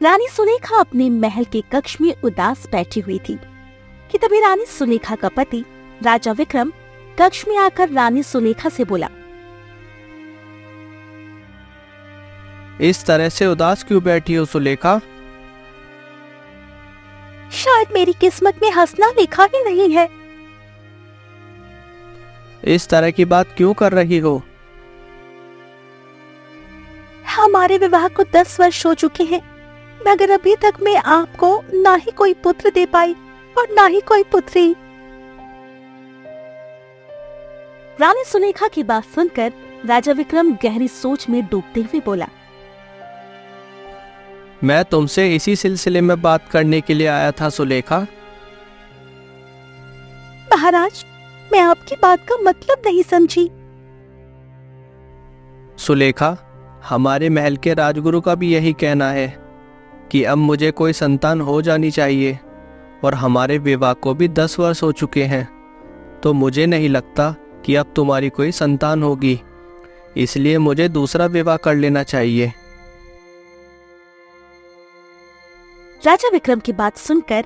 रानी सुलेखा अपने महल के कक्ष में उदास बैठी हुई थी कि तभी रानी सुलेखा का पति राजा विक्रम कक्ष में आकर रानी सुलेखा से बोला, इस तरह से उदास क्यों बैठी हो सुलेखा? शायद मेरी किस्मत में हंसना लिखा ही नहीं है। इस तरह की बात क्यों कर रही हो? हमारे विवाह को 10 वर्ष हो चुके हैं, मगर अभी तक मैं आपको ना ही कोई पुत्र दे पाई और ना ही कोई पुत्री। रानी सुलेखा की बात सुनकर राजा विक्रम गहरी सोच में डूबते हुए बोला, मैं तुमसे इसी सिलसिले में बात करने के लिए आया था सुलेखा। महाराज, मैं आपकी बात का मतलब नहीं समझी। सुलेखा, हमारे महल के राजगुरु का भी यही कहना है कि अब मुझे कोई संतान हो जानी चाहिए और हमारे विवाह को भी 10 वर्ष हो चुके हैं, तो मुझे नहीं लगता कि अब तुम्हारी कोई संतान होगी, इसलिए मुझे दूसरा विवाह कर लेना चाहिए। राजा विक्रम की बात सुनकर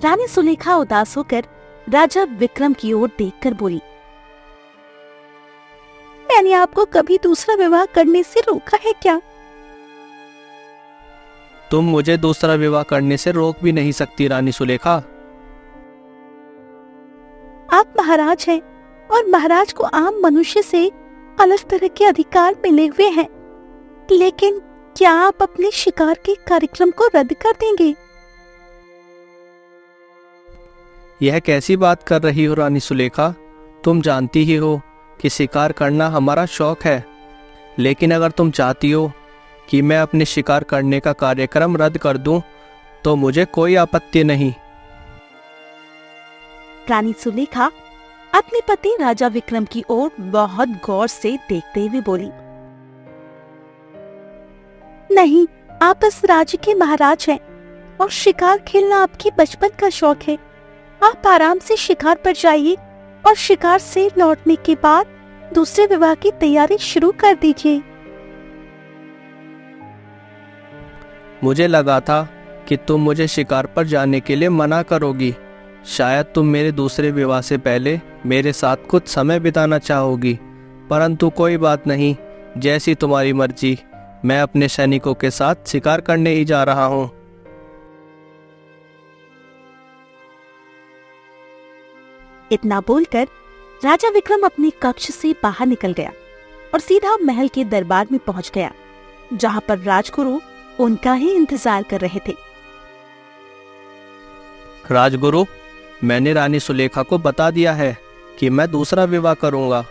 रानी सुलेखा उदास होकर राजा विक्रम की ओर देखकर बोली, मैंने आपको कभी दूसरा विवाह करने से रोका है क्या? तुम मुझे दूसरा विवाह करने से रोक भी नहीं सकती रानी सुलेखा। आप महाराज हैं और महाराज को आम मनुष्य से अलग तरह के अधिकार मिले हुए हैं, लेकिन क्या आप अपने शिकार के कार्यक्रम को रद्द कर देंगे? यह कैसी बात कर रही हो रानी सुलेखा? तुम जानती ही हो कि शिकार करना हमारा शौक है, लेकिन अगर तुम चाहती हो कि मैं अपने शिकार करने का कार्यक्रम रद्द कर दूं, तो मुझे कोई आपत्ति नहीं। रानी सुलेखा अपने पति राजा विक्रम की ओर बहुत गौर से देखते हुए बोली, नहीं, आप इस राज्य के महाराज हैं और शिकार खेलना आपके बचपन का शौक है। आप आराम से शिकार पर जाइए और शिकार से लौटने के बाद दूसरे विवाह की तैयारी शुरू कर दीजिए। मुझे लगा था कि तुम मुझे शिकार पर जाने के लिए मना करोगी। शायद तुम मेरे दूसरे विवाह से पहले मेरे साथ कुछ समय बिताना चाहोगी, परंतु कोई बात नहीं, जैसी तुम्हारी मर्जी। मैं अपने सैनिकों के साथ शिकार करने ही जा रहा हूँ। इतना बोलकर राजा विक्रम अपने कक्ष से बाहर निकल गया और सीधा महल के दरबार में पहुंच गया, जहां पर राजगुरु उनका ही इंतजार कर रहे थे। राजगुरु, मैंने रानी सुलेखा को बता दिया है कि मैं दूसरा विवाह करूंगा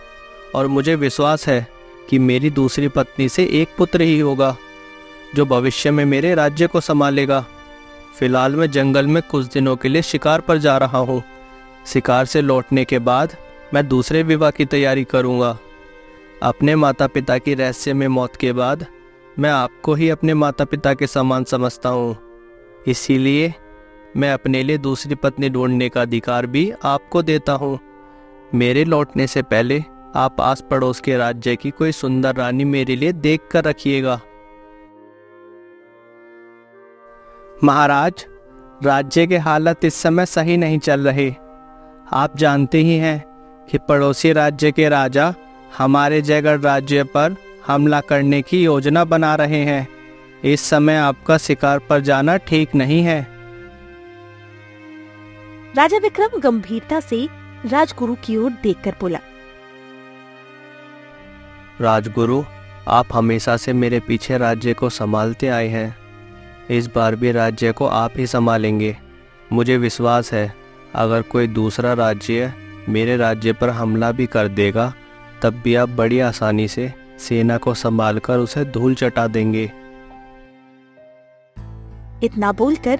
और मुझे विश्वास है कि मेरी दूसरी पत्नी से एक पुत्र ही होगा जो भविष्य में मेरे राज्य को संभालेगा। फिलहाल मैं जंगल में कुछ दिनों के लिए शिकार पर जा रहा हूँ। शिकार से लौटने के बाद मैं दूसरे विवाह की तैयारी करूँगा। अपने माता पिता की रहस्यमय मौत के बाद मैं आपको ही अपने माता पिता के समान समझता हूँ, इसीलिए मैं अपने लिए दूसरी पत्नी ढूंढने का अधिकार भी आपको देता हूँ। मेरे लौटने से पहले आप आस पड़ोस के राज्य की कोई सुंदर रानी मेरे लिए देख कर रखिएगा। महाराज, राज्य के हालत इस समय सही नहीं चल रहे। आप जानते ही हैं कि पड़ोसी राज्य के राजा हमारे जयगढ़ राज्य पर हमला करने की योजना बना रहे हैं। इस समय आपका शिकार पर जाना ठीक नहीं है। राजा विक्रम गंभीरता से राजगुरु की ओर देखकर बोला, राजगुरु, आप हमेशा से मेरे पीछे राज्य को संभालते आए हैं। इस बार भी राज्य को आप ही संभालेंगे। मुझे विश्वास है अगर कोई दूसरा राज्य मेरे राज्य पर हमला भी कर देगा, तब भी आप बड़ी आसानी से सेना को संभालकर उसे धूल चटा देंगे। इतना बोलकर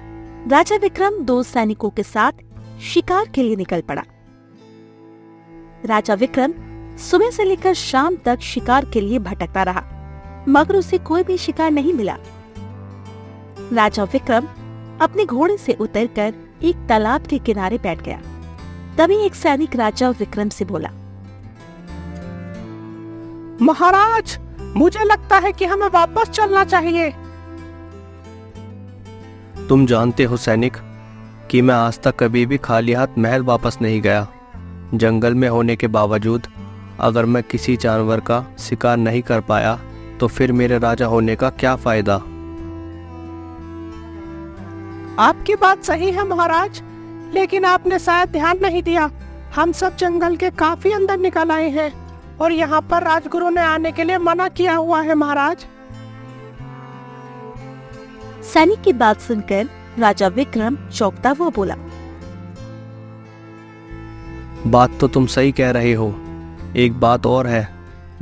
राजा विक्रम 2 सैनिकों के साथ शिकार के लिए निकल पड़ा। राजा विक्रम सुबह से लेकर शाम तक शिकार के लिए भटकता रहा, मगर उसे कोई भी शिकार नहीं मिला। राजा विक्रम अपने घोड़े से उतरकर एक तालाब के किनारे बैठ गया। तभी एक सैनिक राजा विक्रम से बोला, महाराज, मुझे लगता है कि हमें वापस चलना चाहिए। तुम जानते हो सैनिक कि मैं आज तक कभी भी खाली हाथ महल वापस नहीं गया। जंगल में होने के बावजूद अगर मैं किसी जानवर का शिकार नहीं कर पाया तो फिर मेरे राजा होने का क्या फायदा। आपकी बात सही है महाराज, लेकिन आपने शायद ध्यान नहीं दिया। हम सब जंगल के काफी अंदर निकल आए हैं और यहाँ पर राजगुरु ने आने के लिए मना किया हुआ है महाराज। सैनिक की बात सुनकर राजा विक्रम चौंकता हुआ बोला, बात तो तुम सही कह रहे हो। एक बात और है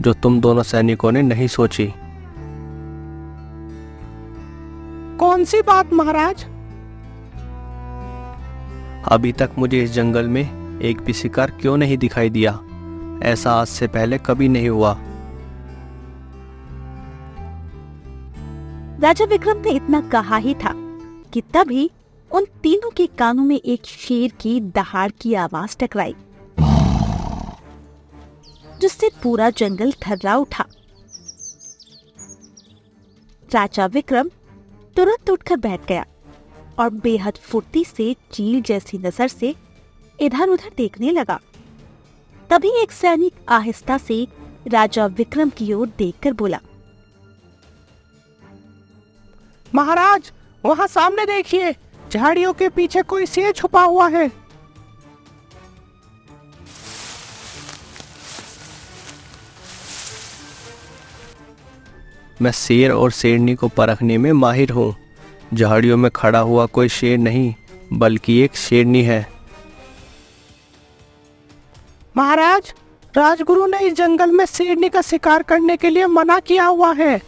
जो तुम दोनों सैनिकों ने नहीं सोची। कौन सी बात महाराज? अभी तक मुझे इस जंगल में एक भी शिकार क्यों नहीं दिखाई दिया? ऐसा आज से पहले कभी नहीं हुआ। राजा विक्रम ने इतना कहा ही था कि तभी उन तीनों के कानों में एक शेर की दहाड़ की आवाज टकराई, जिससे पूरा जंगल थर्रा उठा। राजा विक्रम तुरंत उठकर बैठ गया और बेहद फुर्ती से चील जैसी नजर से इधर उधर देखने लगा। तभी एक सैनिक आहिस्ता से राजा विक्रम की ओर देखकर बोला, महाराज, वहाँ सामने देखिए, झाड़ियों के पीछे कोई शेर छुपा हुआ है। मैं शेर और शेरनी को परखने में माहिर हूँ। झाड़ियों में खड़ा हुआ कोई शेर नहीं बल्कि एक शेरनी है। महाराज, राजगुरु ने इस जंगल में शेरनी का शिकार करने के लिए मना किया हुआ है।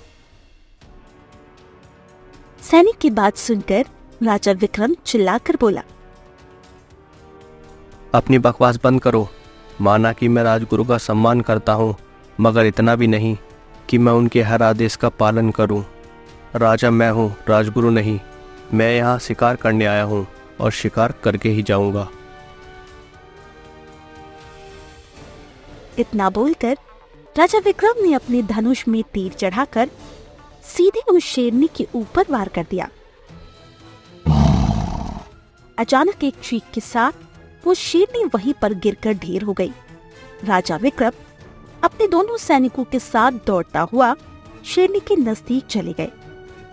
सैनिक की बात सुनकर राजा विक्रम चिल्लाकर बोला, अपनी बकवास बंद करो। माना कि मैं राजगुरु का सम्मान करता हूँ, मगर इतना भी नहीं कि मैं उनके हर आदेश का पालन करूँ। राजा मैं हूँ, राजगुरु नहीं। मैं यहाँ शिकार करने आया हूँ और शिकार करके ही जाऊंगा। इतना बोलकर राजा विक्रम ने अपने धनुष में तीर चढ़ाकर सीधे उस शेरनी के ऊपर वार कर दिया। अचानक एक चीख के साथ वो शेरनी वहीं पर गिरकर ढेर हो गई। राजा विक्रम अपने दोनों सैनिकों के साथ दौड़ता हुआ शेरनी के नजदीक चले गए।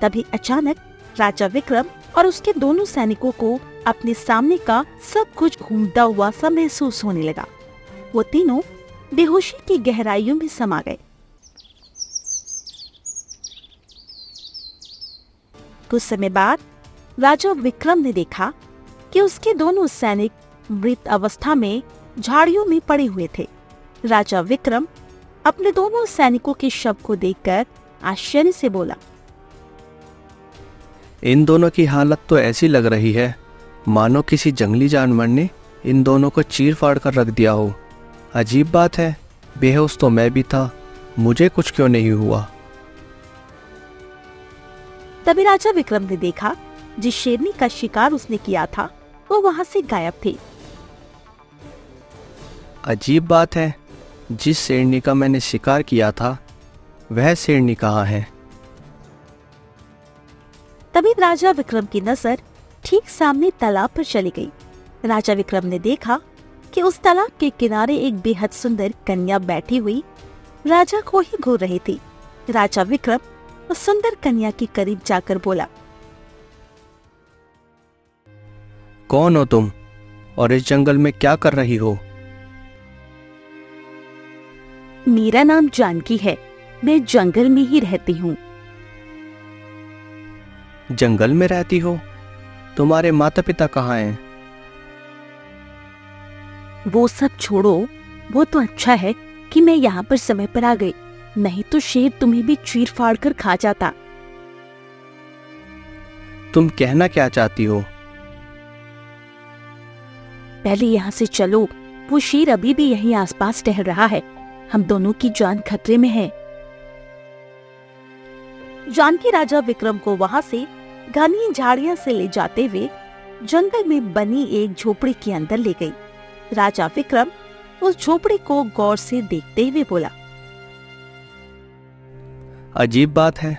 तभी अचानक राजा विक्रम और उसके दोनों सैनिकों को अपने सामने का सब कुछ घूमता हुआ सा महसूस होने लगा। वो तीनों बेहोशी की गहराइयों में समा गए। कुछ समय बाद राजा विक्रम ने देखा कि उसके दोनों सैनिक मृत अवस्था में झाड़ियों में पड़े हुए थे। राजा विक्रम अपने दोनों सैनिकों के शव को देखकर आश्चर्य से बोला, इन दोनों की हालत तो ऐसी लग रही है मानो किसी जंगली जानवर ने इन दोनों को चीर फाड़ कर रख दिया हो। अजीब बात है, बेहोश तो मैं भी था, मुझे कुछ क्यों नहीं हुआ। तभी राजा विक्रम ने देखा जिस शेरनी का शिकार उसने किया था वो वहां से गायब थी। अजीब बात है, जिस शेरनी का मैंने शिकार किया था वह शेरनी कहाँ है? तभी राजा विक्रम की नजर ठीक सामने तालाब पर चली गई। राजा विक्रम ने देखा कि उस तालाब के किनारे एक बेहद सुंदर कन्या बैठी हुई राजा को ही घूर रही थी। राजा विक्रम उस सुंदर कन्या के करीब जाकर बोला, कौन हो तुम और इस जंगल में क्या कर रही हो? मेरा नाम जानकी है, मैं जंगल में ही रहती हूँ। जंगल में रहती हो? तुम्हारे माता पिता कहाँ हैं? वो सब छोड़ो, वो तो अच्छा है कि मैं यहाँ पर समय पर आ गई, नहीं तो शेर तुम्हें भी चीर फाड़ कर खा जाता। तुम कहना क्या चाहती हो? पहले यहाँ से चलो, वो शेर अभी भी यहीं आसपास टहल रहा है, हम दोनों की जान खतरे में है। जानकी राजा विक्रम को वहां से घनी झाड़ियां से ले जाते हुए जंगल में बनी एक झोपड़ी के अंदर ले गई। राजा विक्रम उस झोपड़ी को गौर से देखते हुए बोला, अजीब बात है,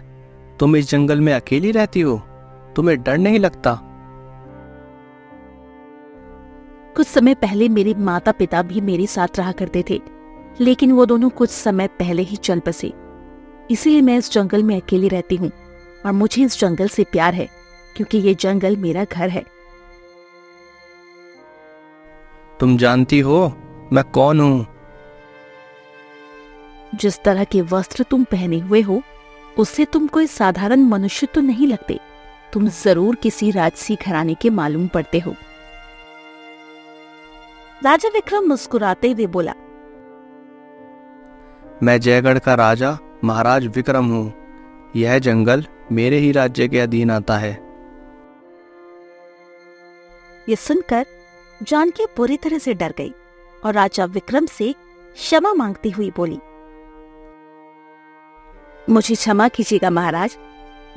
तुम इस जंगल में अकेली रहती हो? तुम्हें डर नहीं लगता? कुछ समय पहले मेरे माता पिता भी मेरे साथ रहा करते थे, लेकिन वो दोनों कुछ समय पहले ही चल बसे। इसीलिए मैं इस जंगल में अकेली रहती हूँ और मुझे इस जंगल से प्यार है, क्योंकि ये जंगल मेरा घर है। तुम जानती हो मैं कौन हूँ? जिस तरह के वस्त्र तुम पहने हुए हो, उससे तुम कोई साधारण मनुष्य तो नहीं लगते। तुम जरूर किसी राजसी घराने के मालूम पड़ते हो। राजा विक्रम मुस्कुराते हुए बोला, मैं जयगढ़ का राजा महाराज विक्रम हूँ। यह जंगल मेरे ही राज्य के अधीन आता है। ये सुनकर जानकी बुरी तरह से डर गई और राजा विक्रम से क्षमा मांगती हुई बोली, मुझे क्षमा कीजिएगा महाराज,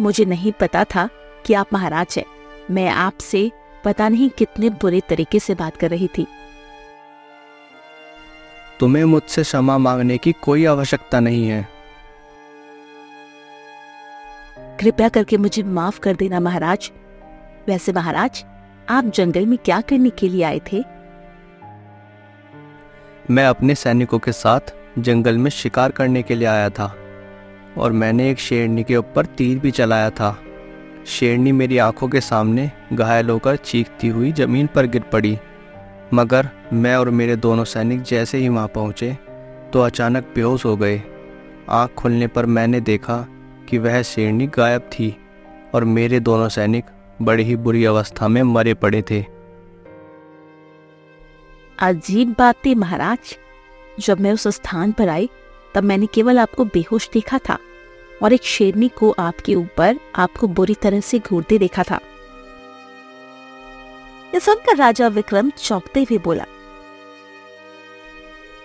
मुझे नहीं पता था कि आप महाराज हैं। मैं आपसे पता नहीं कितने बुरे तरीके से बात कर रही थी। तुम्हें मुझसे क्षमा मांगने की कोई आवश्यकता नहीं है। कृपया करके मुझे माफ कर देना महाराज। वैसे महाराज, आप जंगल में क्या करने के लिए आए थे? मैं अपने सैनिकों के साथ जंगल में शिकार करने के लिए आया था और मैंने एक शेरनी के ऊपर तीर भी चलाया था। शेरनी मेरी आंखों के सामने घायल होकर चीखती हुई जमीन पर गिर पड़ी, मगर मैं और मेरे दोनों सैनिक जैसे ही वहां पहुंचे तो अचानक बेहोश हो गए। आंख खुलने पर मैंने देखा कि वह शेरनी गायब थी और मेरे दोनों सैनिक बड़ी ही बुरी अवस्था में मरे पड़े थे। अजीब बात थी महाराज। जब मैं उस स्थान पर आई तब मैंने केवल आपको बेहोश देखा था और एक शेरनी को आपके ऊपर आपको बुरी तरह से घूरते देखा था। ये सुनकर राजा विक्रम चौंकते हुए बोला,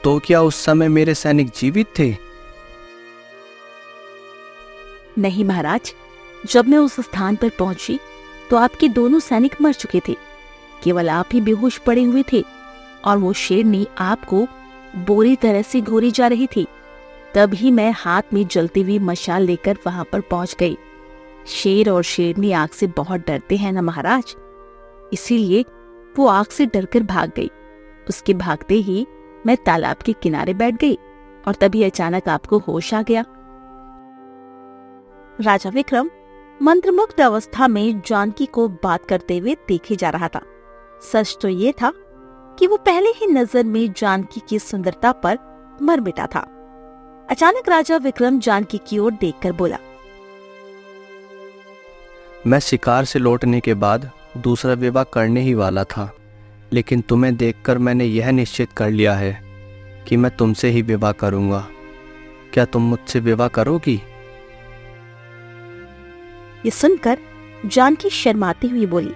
तो क्या उस समय मेरे सैनिक जीवित थे? नहीं महाराज, जब मैं उस स्थान पर पहुंची तो आपके दोनों सैनिक मर चुके थे। केवल आप ही बेहोश पड़े हुए थे और वो शेरनी आपको बुरी तरह से घूरी जा रही थी। तभी मैं हाथ में जलती हुई मशाल लेकर वहां पर पहुंच गई। शेर और शेरनी आग से बहुत डरते हैं ना महाराज, इसीलिए वो आग से डरकर भाग गई। उसके भागते ही मैं तालाब के किनारे बैठ गई और तभी अचानक आपको होश आ गया। राजा विक्रम मंत्रमुग्ध अवस्था में जानकी को बात करते हुए देखे जा रहा था। सच तो ये था कि वो पहले ही नजर में जानकी की सुंदरता पर मर मिटा था। अचानक राजा विक्रम जानकी की ओर देखकर बोला, मैं शिकार से लौटने के बाद दूसरा विवाह करने ही वाला था, लेकिन तुम्हें देखकर मैंने यह निश्चित कर लिया है कि मैं तुमसे ही विवाह करूंगा। क्या तुम मुझसे विवाह करोगी? ये सुनकर जानकी शर्माती हुई बोली,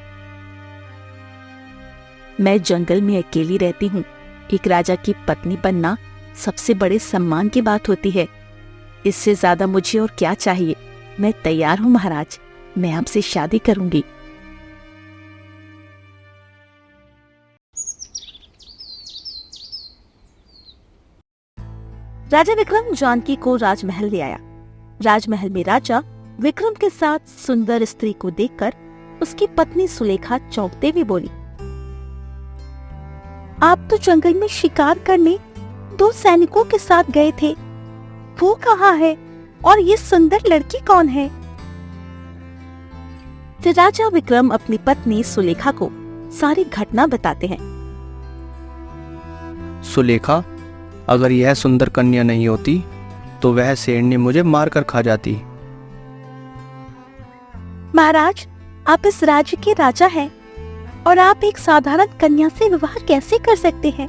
मैं जंगल में अकेली रहती हूँ। एक राजा की पत्नी बनना सबसे बड़े सम्मान की बात होती है। इससे ज्यादा मुझे और क्या चाहिए। मैं तैयार हूँ महाराज, मैं आपसे शादी करूंगी। राजा विक्रम जानकी को राजमहल ले आया। राजमहल में राजा विक्रम के साथ सुंदर स्त्री को देखकर उसकी पत्नी सुलेखा चौंकते हुए बोली, आप तो जंगल में शिकार करने 2 सैनिकों के साथ गए थे, वो कहाँ है और ये सुंदर लड़की कौन है? फिर राजा विक्रम अपनी पत्नी सुलेखा को सारी घटना बताते हैं। सुलेखा, अगर यह सुंदर कन्या नहीं होती तो वह शेरनी मुझे मार कर खा जाती। महाराज, आप इस राज्य के राजा हैं और आप एक साधारण कन्या से विवाह कैसे कर सकते हैं,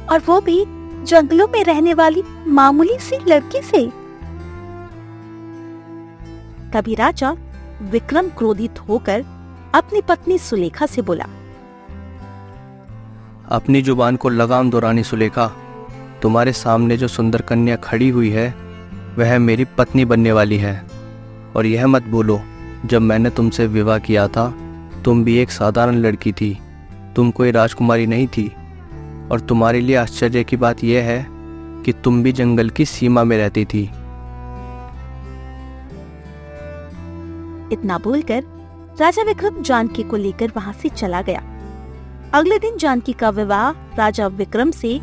और वो भी जंगलों में रहने वाली मामूली सी लड़की से? तभी राजा विक्रम क्रोधित होकर अपनी पत्नी सुलेखा से बोला, अपनी जुबान को लगाम दो रानी सुलेखा। तुम्हारे सामने जो सुंदर कन्या खड़ी हुई है वह मेरी पत्नी बनने वाली है, और यह मत भूलो जब मैंने तुमसे विवाह किया था तुम भी एक साधारण लड़की थी, तुम कोई राजकुमारी नहीं थी। और तुम्हारे लिए आश्चर्य की बात यह है कि तुम भी जंगल की सीमा में रहती थी। इतना बोलकर राजा विक्रम जानकी को लेकर वहां से चला गया। अगले दिन जानकी का विवाह राजा विक्रम से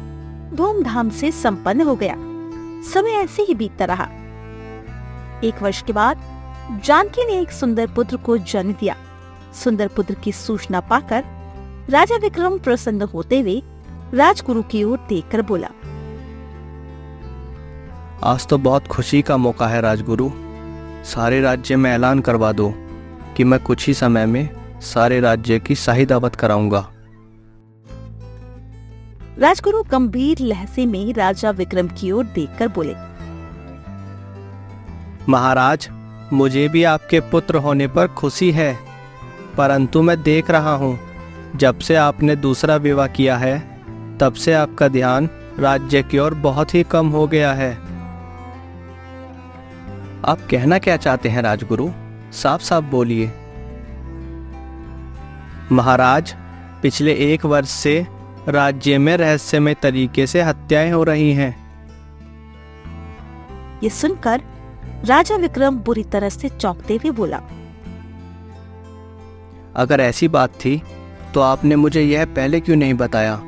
धूमधाम से संपन्न हो गया। समय ऐसे ही बीतता रहा। 1 वर्ष के बाद जानकी ने एक सुंदर पुत्र को जन्म दिया। सुंदर पुत्र की सूचना पाकर राजा विक्रम प्रसन्न होते हुए राजगुरु की ओर देखकर बोला, आज तो बहुत खुशी का मौका है राजगुरु। सारे राज्य में ऐलान करवा दो कि मैं कुछ ही समय में सारे राज्य की शाही दावत कराऊंगा। राजगुरु गंभीर लहजे में राजा विक्रम की ओर देखकर बोले, महाराज, मुझे भी आपके पुत्र होने पर खुशी है, परंतु मैं देख रहा हूँ जब से आपने दूसरा विवाह किया है तब से आपका ध्यान राज्य की ओर बहुत ही कम हो गया है। आप कहना क्या चाहते हैं राजगुरु? साफ साफ बोलिए। महाराज, पिछले 1 वर्ष से राज्य में रहस्यमय तरीके से हत्याएं हो रही हैं। ये सुनकर राजा विक्रम बुरी तरह से चौंकते हुए बोला, अगर ऐसी बात थी तो आपने मुझे यह पहले क्यों नहीं बताया?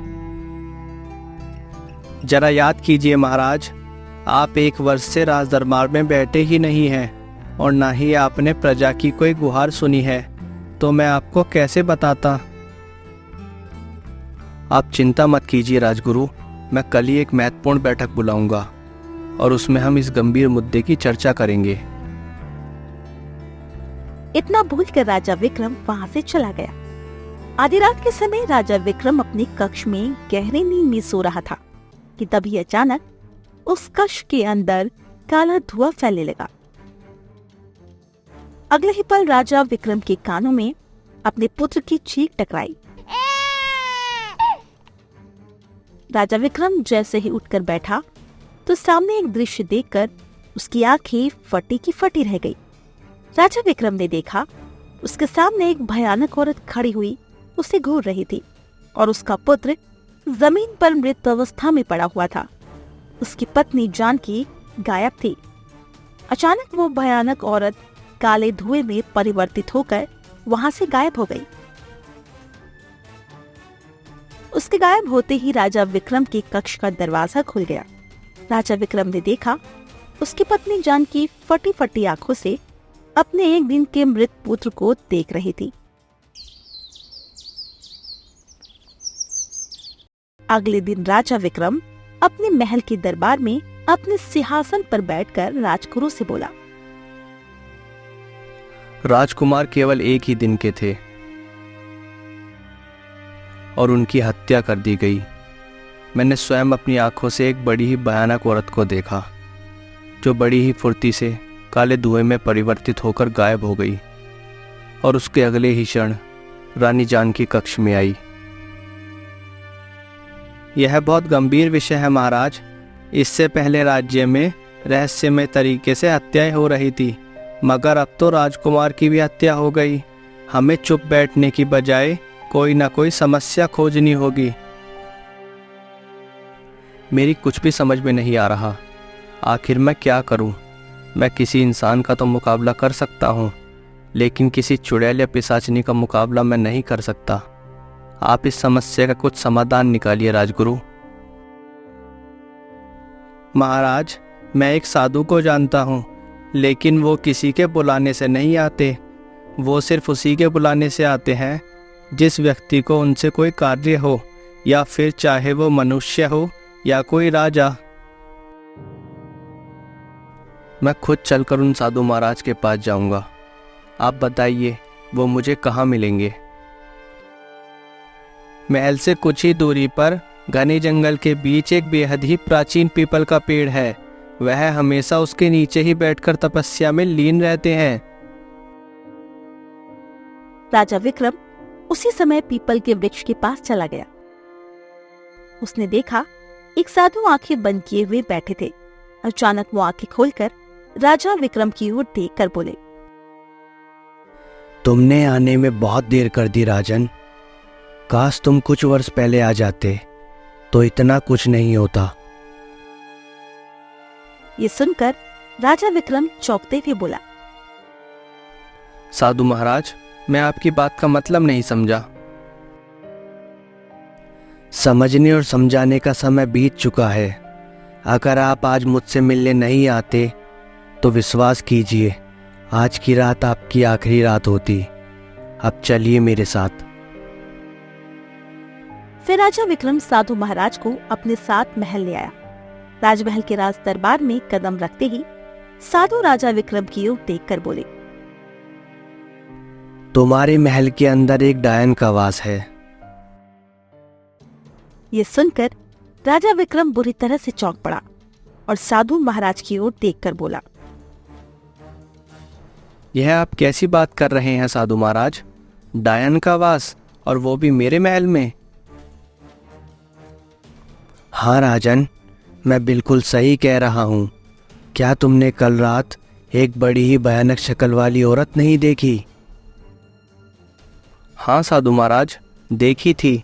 जरा याद कीजिए महाराज, आप 1 वर्ष से राज दरबार में बैठे ही नहीं हैं और ना ही आपने प्रजा की कोई गुहार सुनी है, तो मैं आपको कैसे बताता? आप चिंता मत कीजिए राजगुरु, मैं कल ही एक महत्वपूर्ण बैठक बुलाऊंगा और उसमें हम इस गंभीर मुद्दे की चर्चा करेंगे। इतना बोलकर राजा विक्रम वहां से चला गया। आधी रात के समय राजा विक्रम अपने कक्ष में गहरी नींद में सो रहा था कि तभी अचानक उस कक्ष के अंदर काला धुआं फैलने लगा। अगले ही पल राजा विक्रम के कानों में अपने पुत्र की चीख टकराई। राजा विक्रम जैसे ही उठकर बैठा तो सामने एक दृश्य देखकर उसकी आंखें फटी की फटी रह गई। राजा विक्रम ने देखा उसके सामने एक भयानक औरत खड़ी हुई उसे घूर रही थी और उसका पुत्र जमीन पर मृत अवस्था में पड़ा हुआ था। उसकी पत्नी जानकी गायब थी। अचानक वो भयानक औरत काले धुएं में परिवर्तित होकर वहां से गायब हो गई। उसके गायब होते ही राजा विक्रम के कक्ष का दरवाजा खुल गया। राजा विक्रम ने देखा उसकी पत्नी जानकी फटी फटी आंखों से अपने 1 दिन के मृत पुत्र को देख रही थी। अगले दिन राजा विक्रम अपने महल के दरबार में अपने सिंहासन पर बैठकर राजगुरु से बोला, राजकुमार केवल 1 ही दिन के थे और उनकी हत्या कर दी गई। मैंने स्वयं अपनी आंखों से एक बड़ी ही भयानक औरत को देखा जो बड़ी ही फुर्ती से काले धुएं में परिवर्तित होकर गायब हो गई और उसके अगले ही क्षण रानी जानकी कक्ष में आई। यह बहुत गंभीर विषय है महाराज। इससे पहले राज्य में रहस्यमय तरीके से हत्याएं हो रही थी, मगर अब तो राजकुमार की भी हत्या हो गई। हमें चुप बैठने की बजाय कोई ना कोई समस्या खोजनी होगी। मेरी कुछ भी समझ में नहीं आ रहा। आखिर मैं क्या करूं? मैं किसी इंसान का तो मुकाबला कर सकता हूं, लेकिन किसी चुड़ैल या पिशाचनी का मुकाबला मैं नहीं कर सकता। आप इस समस्या का कुछ समाधान निकालिए राजगुरु। महाराज, मैं एक साधु को जानता हूं, लेकिन वो किसी के बुलाने से नहीं आते। वो सिर्फ उसी के बुलाने से आते हैं जिस व्यक्ति को उनसे कोई कार्य हो, या फिर चाहे वो मनुष्य हो या कोई राजा। मैं खुद चलकर उन साधु महाराज के पास जाऊंगा। आप बताइए वो मुझे कहाँ मिलेंगे? महल से कुछ ही दूरी पर घने जंगल के बीच एक बेहद ही प्राचीन पीपल का पेड़ है। वह हमेशा उसके नीचे ही बैठकर तपस्या में लीन रहते हैं। राजा विक्रम उसी समय पीपल के वृक्ष के पास चला गया। उसने देखा एक साधु आंखें बंद किए हुए बैठे थे। अचानक वो आंखें खोलकर राजा विक्रम की ओर देखकर बोले, तुमने आने में बहुत देर कर दी राजन। काश तुम कुछ वर्ष पहले आ जाते तो इतना कुछ नहीं होता। ये सुनकर राजा विक्रम चौंकते हुए बोला, साधु महाराज, मैं आपकी बात का मतलब नहीं समझा। समझने और समझाने का समय बीत चुका है। अगर आप आज मुझसे मिलने नहीं आते तो विश्वास कीजिए, आज की रात आपकी आखिरी रात होती। अब चलिए मेरे साथ। फिर राजा विक्रम साधु महाराज को अपने साथ महल ले आया। राजमहल के राज दरबार में कदम रखते ही साधु राजा विक्रम की ओर देखकर बोले, तुम्हारे महल के अंदर एक डायन का वास है। ये सुनकर राजा विक्रम बुरी तरह से चौंक पड़ा और साधु महाराज की ओर देखकर बोला, यह आप कैसी बात कर रहे हैं साधु महाराज? डायन का वास, और वो भी मेरे महल में? हाँ राजन, मैं बिल्कुल सही कह रहा हूँ। क्या तुमने कल रात एक बड़ी ही भयानक शक्ल वाली औरत नहीं देखी? हाँ साधु महाराज, देखी थी।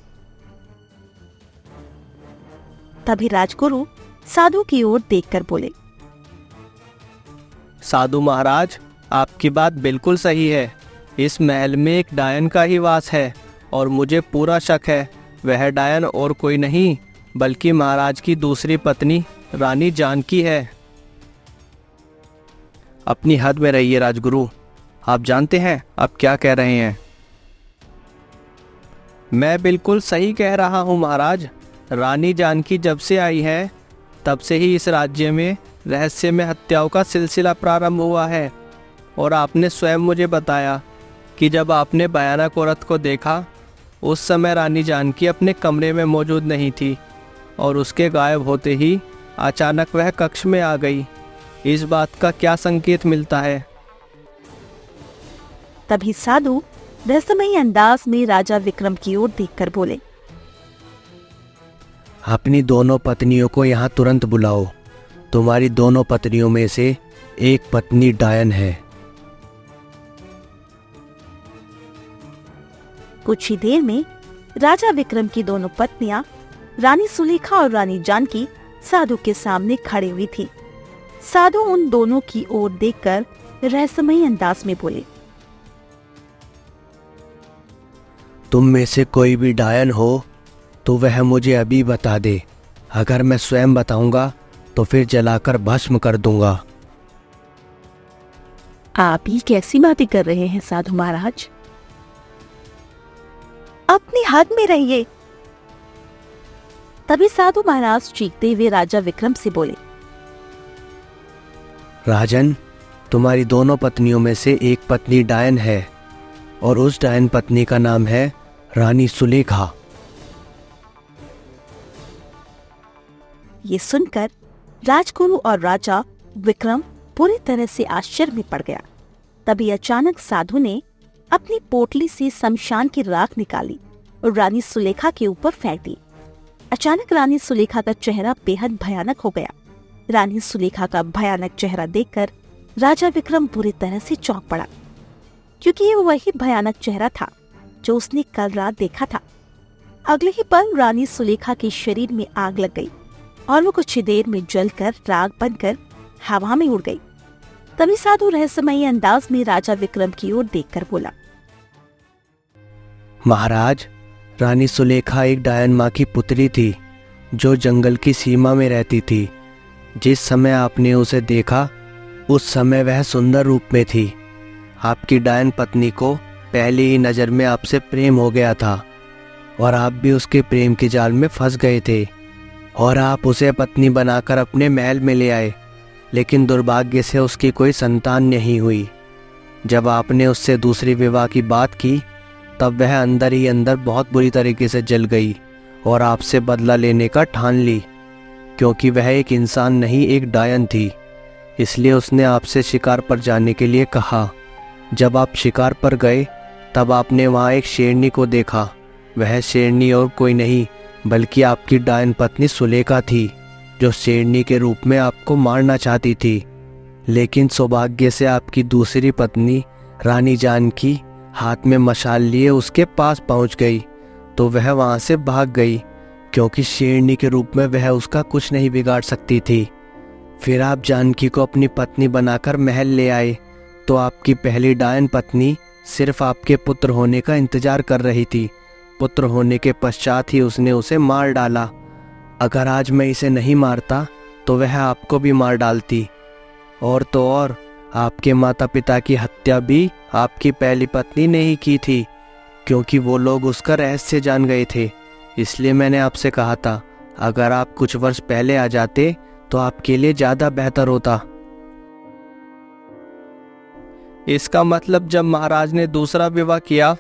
तभी राजगुरु साधु की ओर देखकर बोले, साधु महाराज, आपकी बात बिल्कुल सही है। इस महल में एक डायन का ही वास है और मुझे पूरा शक है वह डायन और कोई नहीं बल्कि महाराज की दूसरी पत्नी रानी जानकी है। अपनी हद में रहिए राजगुरु। आप जानते हैं आप क्या कह रहे हैं? मैं बिल्कुल सही कह रहा हूँ महाराज। रानी जानकी जब से आई है तब से ही इस राज्य में रहस्यमय हत्याओं का सिलसिला प्रारंभ हुआ है। और आपने स्वयं मुझे बताया कि जब आपने भयानक औरत को देखा उस समय रानी जानकी अपने कमरे में मौजूद नहीं थी और उसके गायब होते ही अचानक वह कक्ष में आ गई। इस बात का क्या संकेत मिलता है? तभी साधु रहस्यमयी अंदाज में राजा विक्रम की ओर देखकर बोले, अपनी दोनों पत्नियों को यहाँ तुरंत बुलाओ। तुम्हारी दोनों पत्नियों में से एक पत्नी डायन है। कुछ ही देर में राजा विक्रम की दोनों पत्नियां रानी सुलेखा और रानी जानकी साधु के सामने खड़े हुई थी। साधु उन दोनों की ओर देखकर रहस्यमयी अंदाज में बोले, तुम में से कोई भी डायन हो तो वह मुझे अभी बता दे। अगर मैं स्वयं बताऊंगा तो फिर जलाकर भस्म कर दूंगा। आप ही कैसी बातें कर रहे हैं साधु महाराज? अपनी हद में रहिए। तभी साधु महाराज चीखते हुए राजा विक्रम से बोले, राजन, तुम्हारी दोनों पत्नियों में से एक पत्नी डायन है और उस डायन पत्नी का नाम है रानी सुलेखा। ये सुनकर राजगुरु और राजा विक्रम पूरी तरह से आश्चर्य में पड़ गया। तभी अचानक साधु ने अपनी पोटली से शमशान की राख निकाली और रानी सुलेखा के ऊपर फेंक दी। अचानक रानी सुलेखा का चेहरा बेहद भयानक हो गया। रानी सुलेखा का भयानक चेहरा देखकर राजा विक्रम बुरी तरह से चौंक पड़ा, क्योंकि ये वही भयानक चेहरा था जो उसने कल रात देखा था। अगले ही पल रानी सुलेखा के शरीर में आग लग गई और वो कुछ ही देर में जलकर राख बनकर हवा में उड़ गई। तभी साधु रहस्यमयी अंदाज में राजा विक्रम की ओर देखकर बोला, महाराज, रानी सुलेखा एक डायन माँ की पुत्री थी जो जंगल की सीमा में रहती थी। जिस समय आपने उसे देखा उस समय वह सुंदर रूप में थी। आपकी डायन पत्नी को पहली ही नज़र में आपसे प्रेम हो गया था और आप भी उसके प्रेम के जाल में फंस गए थे और आप उसे पत्नी बनाकर अपने महल में ले आए, लेकिन दुर्भाग्य से उसकी कोई संतान नहीं हुई। जब आपने उससे दूसरी विवाह की बात की तब वह अंदर ही अंदर बहुत बुरी तरीके से जल गई और आपसे बदला लेने का ठान ली। क्योंकि वह एक इंसान नहीं, एक डायन थी, इसलिए उसने आपसे शिकार पर जाने के लिए कहा। जब आप शिकार पर गए तब आपने वहाँ एक शेरनी को देखा। वह शेरनी और कोई नहीं बल्कि आपकी डायन पत्नी सुलेखा थी, जो शेरनी के रूप में आपको मारना चाहती थी। लेकिन सौभाग्य से आपकी दूसरी पत्नी रानी जानकी हाथ में मशाल लिए उसके पास पहुंच गई तो वह वहां से भाग गई, क्योंकि शेरनी के रूप में वह उसका कुछ नहीं बिगाड़ सकती थी। फिर आप जानकी को अपनी पत्नी बनाकर महल ले आए तो आपकी पहली डायन पत्नी सिर्फ आपके पुत्र होने का इंतजार कर रही थी। पुत्र होने के पश्चात ही उसने उसे मार डाला। अगर आज मैं इसे नहीं मारता तो वह आपको भी मार डालती। और तो और आपके माता पिता की हत्या भी आपकी पहली पत्नी ने ही की थी, क्योंकि वो लोग उसका रहस्य जान गए थे। इसलिए मैंने आपसे कहा था, अगर आप कुछ वर्ष पहले आ जाते तो आपके लिए ज्यादा बेहतर होता। इसका मतलब जब महाराज ने दूसरा विवाह किया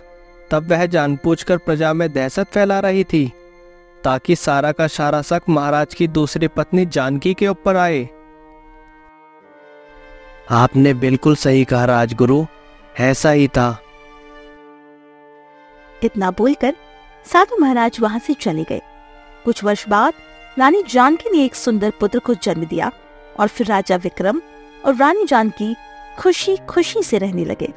तब वह जानबूझकर प्रजा में दहशत फैला रही थी, ताकि सारा का सारा शक महाराज की दूसरी पत्नी जानकी के ऊपर आए। आपने बिल्कुल सही कहा राजगुरु, ऐसा ही था। इतना बोलकर साधु महाराज वहां से चले गए। कुछ वर्ष बाद रानी जानकी ने एक सुंदर पुत्र को जन्म दिया और फिर राजा विक्रम और रानी जानकी खुशी खुशी से रहने लगे।